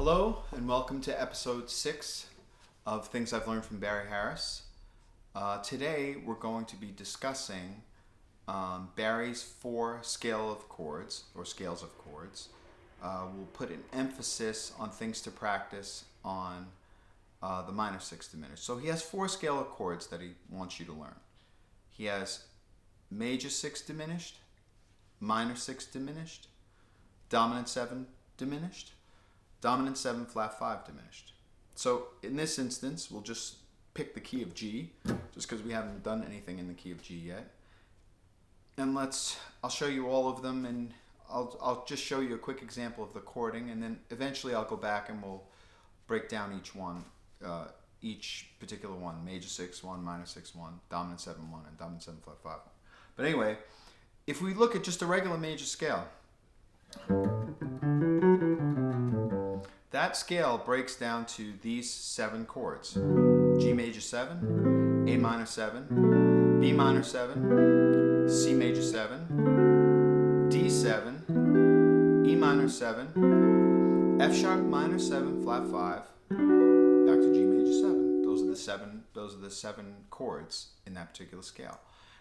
Hello and welcome to episode 6 of Things I've Learned from Barry Harris. Today we're going to be discussing Barry's 4 scales of chords. We'll put an emphasis on things to practice on the minor 6th diminished. So he has 4 scale of chords that he wants you to learn. He has major 6th diminished, minor 6th diminished, dominant 7 diminished, dominant 7 flat 5 diminished. So in this instance, we'll just pick the key of G, just because we haven't done anything in the key of G yet. And I'll show you all of them, and I'll just show you a quick example of the chording, and then eventually I'll go back and we'll break down each one, each particular one, major 6 1, minor 6 1, dominant 7 1, and dominant 7 flat 5 1. But anyway, if we look at just a regular major scale, that scale breaks down to these 7 chords: G major 7, A minor 7, B minor 7, C major 7, D 7, E minor 7, F sharp minor 7 flat 5, back to G major 7. Those are the 7 chords in that particular scale.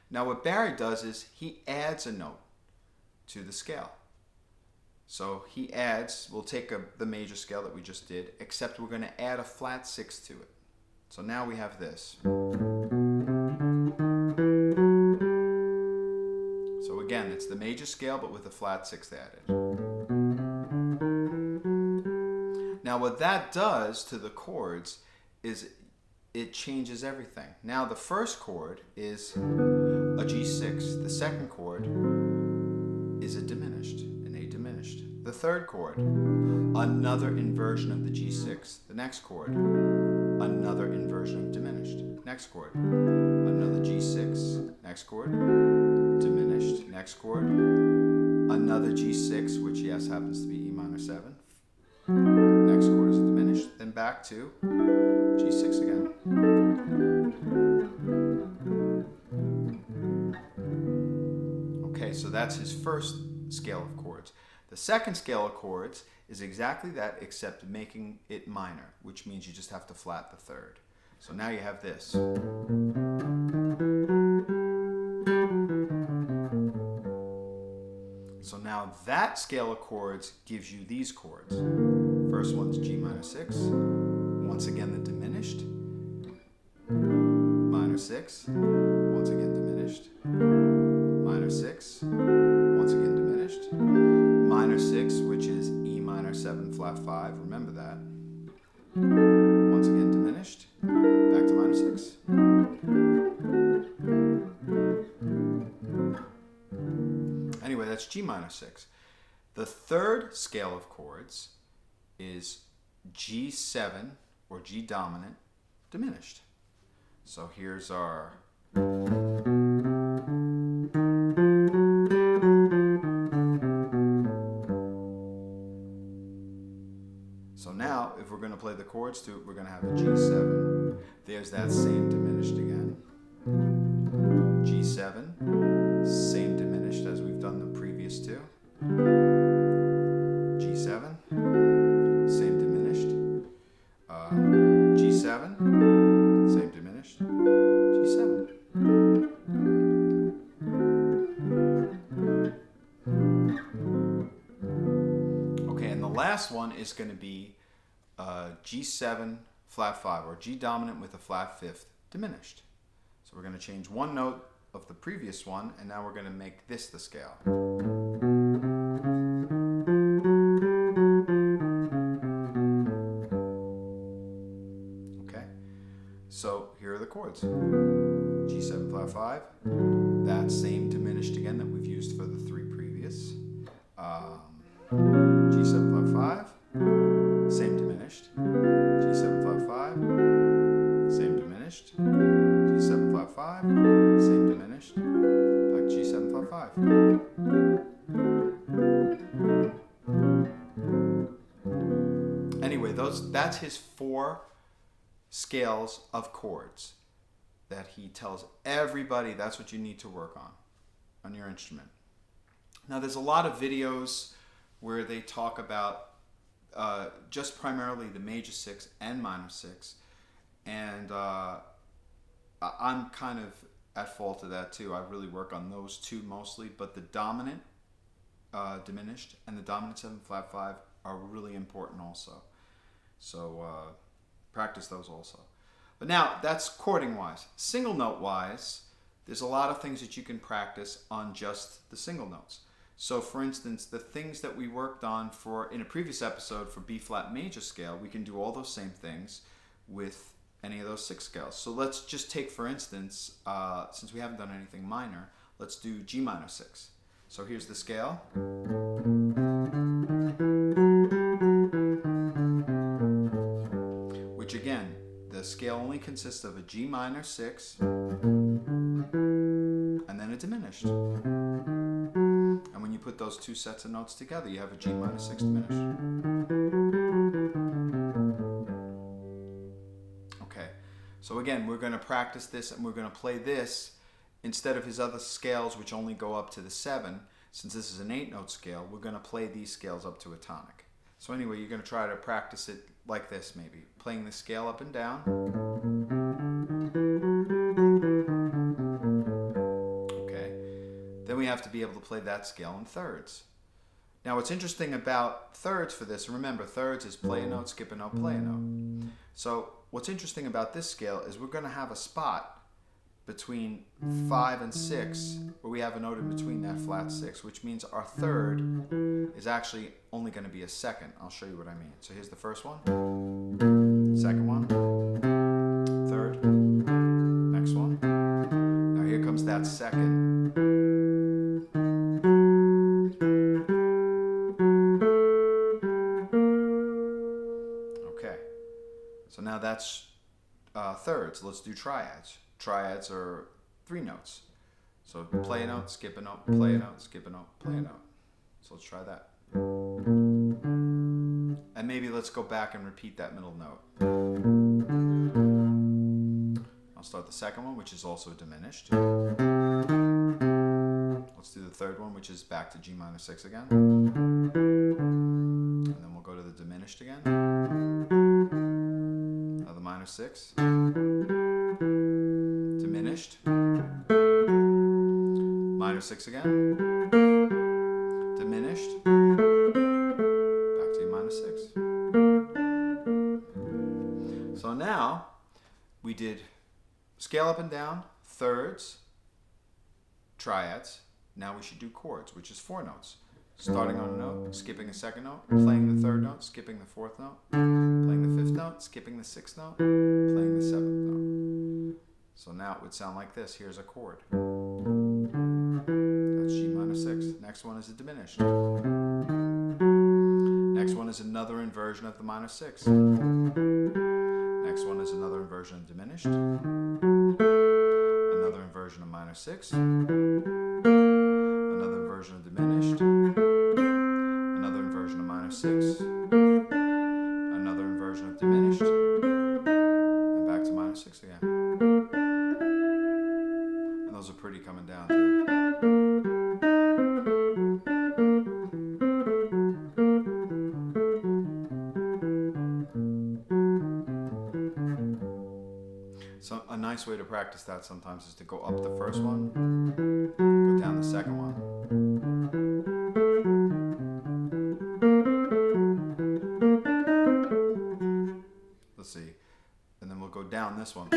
Now what Barry does is he adds a note to the scale. So he adds, we'll take the major scale that we just did, except we're going to add a flat 6 to it. So now we have this. So again, it's the major scale, but with a flat 6 added. Now what that does to the chords is it changes everything. Now the first chord is a G6. The second chord is a diminished. The third chord, another inversion of the G6. The next chord, another inversion of diminished. Next chord, another G6. Next chord, diminished. Next chord, another G6, which yes happens to be E minor 7. Next chord is diminished. Then back to G6 again. Okay, so that's his first scale of chords. The second scale of chords is exactly that, except making it minor, which means you just have to flat the third. So now you have this. So now that scale of chords gives you these chords. First one's G minor 6. Once again the diminished. Minor 6. Once again diminished. Minor 6. Once again diminished. Minor 6, which is E minor 7 flat 5. Remember that. Once again diminished. Back to minor 6. Anyway, that's G minor 6. The third scale of chords is G7 or G dominant diminished. So here's our So now, if we're going to play the chords to it, we're going to have a G7. There's that same diminished again. G7, same diminished as we've done the previous two. G7, same diminished. G7, same diminished. G7. Okay, and the last one is going to be G7 flat 5, or G dominant with a flat 5th diminished. So we're going to change one note of the previous one, and now we're going to make this the scale. Okay, so here are the chords. G7 flat 5, that same diminished again that we've used for the 3 previous. G7 flat 5, same diminished. G7 flat 5, same diminished. G7 flat 5, same diminished. Back G7 flat 5. Anyway, that's his 4 scales of chords that he tells everybody that's what you need to work on your instrument. Now there's a lot of videos where they talk about just primarily the major 6 and minor 6. And I'm kind of at fault of that too. I really work on those two mostly, but the dominant diminished and the dominant 7 flat 5 are really important also. So practice those also. But now that's chording wise. Single note wise, there's a lot of things that you can practice on just the single notes. So for instance, the things that we worked on in a previous episode for B flat major scale, we can do all those same things with any of those 6 scales. So let's just take, for instance, since we haven't done anything minor, let's do G minor 6. So here's the scale. Which again, the scale only consists of a G minor 6 and then a diminished. And when you put those two sets of notes together, you have a G minor 6 diminished. Okay, so again, we're going to practice this and we're going to play this instead of his other scales, which only go up to the 7. Since this is an 8-note scale, we're going to play these scales up to a tonic. So anyway, you're going to try to practice it like this maybe. Playing the scale up and down. Okay. Then we have to be able to play that scale in thirds. Now what's interesting about thirds for this, remember thirds is play a note, skip a note, play a note. So what's interesting about this scale is we're going to have a spot between 5 and 6 where we have a note in between that flat 6, which means our third is actually only going to be a second. I'll show you what I mean. So here's the first one, second one, third, next one. Now here comes that second. Okay, so now that's thirds. Let's do triads. Triads are 3 notes. So play a note, skip a note, play a note, skip a note, play a note. So let's try that. And maybe let's go back and repeat that middle note. I'll start the second one, which is also diminished. Let's do the third one, which is back to G minor 6 again. And then we'll go to the diminished again. Now the minor 6. Diminished. Minor 6 again. Diminished. Back to E minor 6. So now we did scale up and down, thirds, triads. Now we should do chords, which is 4 notes. Starting on a note, skipping a second note, playing the third note, skipping the fourth note, playing the fifth note, skipping the sixth note, playing the seventh note. So now it would sound like this. Here's a chord. That's G minor 6. Next one is a diminished. Next one is another inversion of the minor 6. Next one is another inversion of diminished. Another inversion of minor 6. Another inversion of diminished. Another inversion of minor 6. Another inversion of diminished. And back to minor 6 again. And those are pretty coming down too. So a nice way to practice that sometimes is to go up the first one, go down the second one. Let's see. And then we'll go down this one.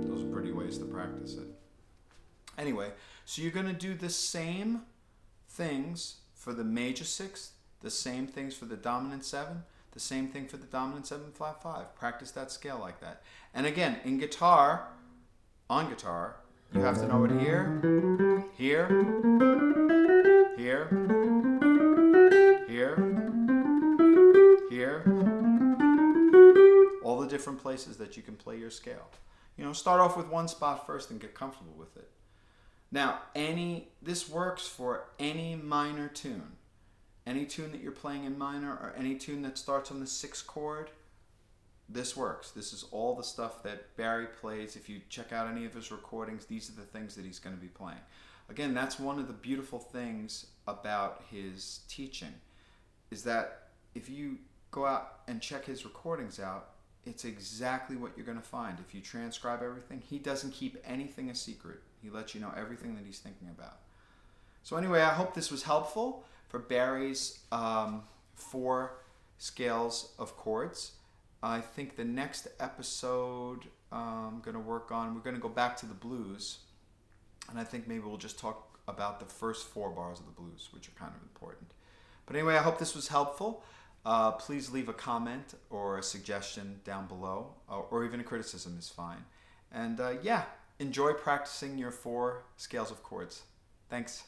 Those are pretty ways to practice it. Anyway, so you're going to do the same things for the major 6, the same things for the dominant 7, the same thing for the dominant 7 flat 5. Practice that scale like that. And again, in guitar, on guitar, you have to know it here, here, here, here, here, all the different places that you can play your scale. You know, start off with one spot first and get comfortable with it. Now, this works for any minor tune. Any tune that you're playing in minor or any tune that starts on the 6th chord, this works. This is all the stuff that Barry plays. If you check out any of his recordings, these are the things that he's going to be playing. Again, that's one of the beautiful things about his teaching, is that if you go out and check his recordings out, it's exactly what you're going to find. If you transcribe everything, he doesn't keep anything a secret. He lets you know everything that he's thinking about. So anyway, I hope this was helpful for Barry's 4 scales of chords. I think the next episode I'm going to work on, we're going to go back to the blues, and I think maybe we'll just talk about the first 4 bars of the blues, which are kind of important. But anyway, I hope this was helpful. Please leave a comment or a suggestion down below, or even a criticism is fine. And yeah, enjoy practicing your 4 scales of chords. Thanks.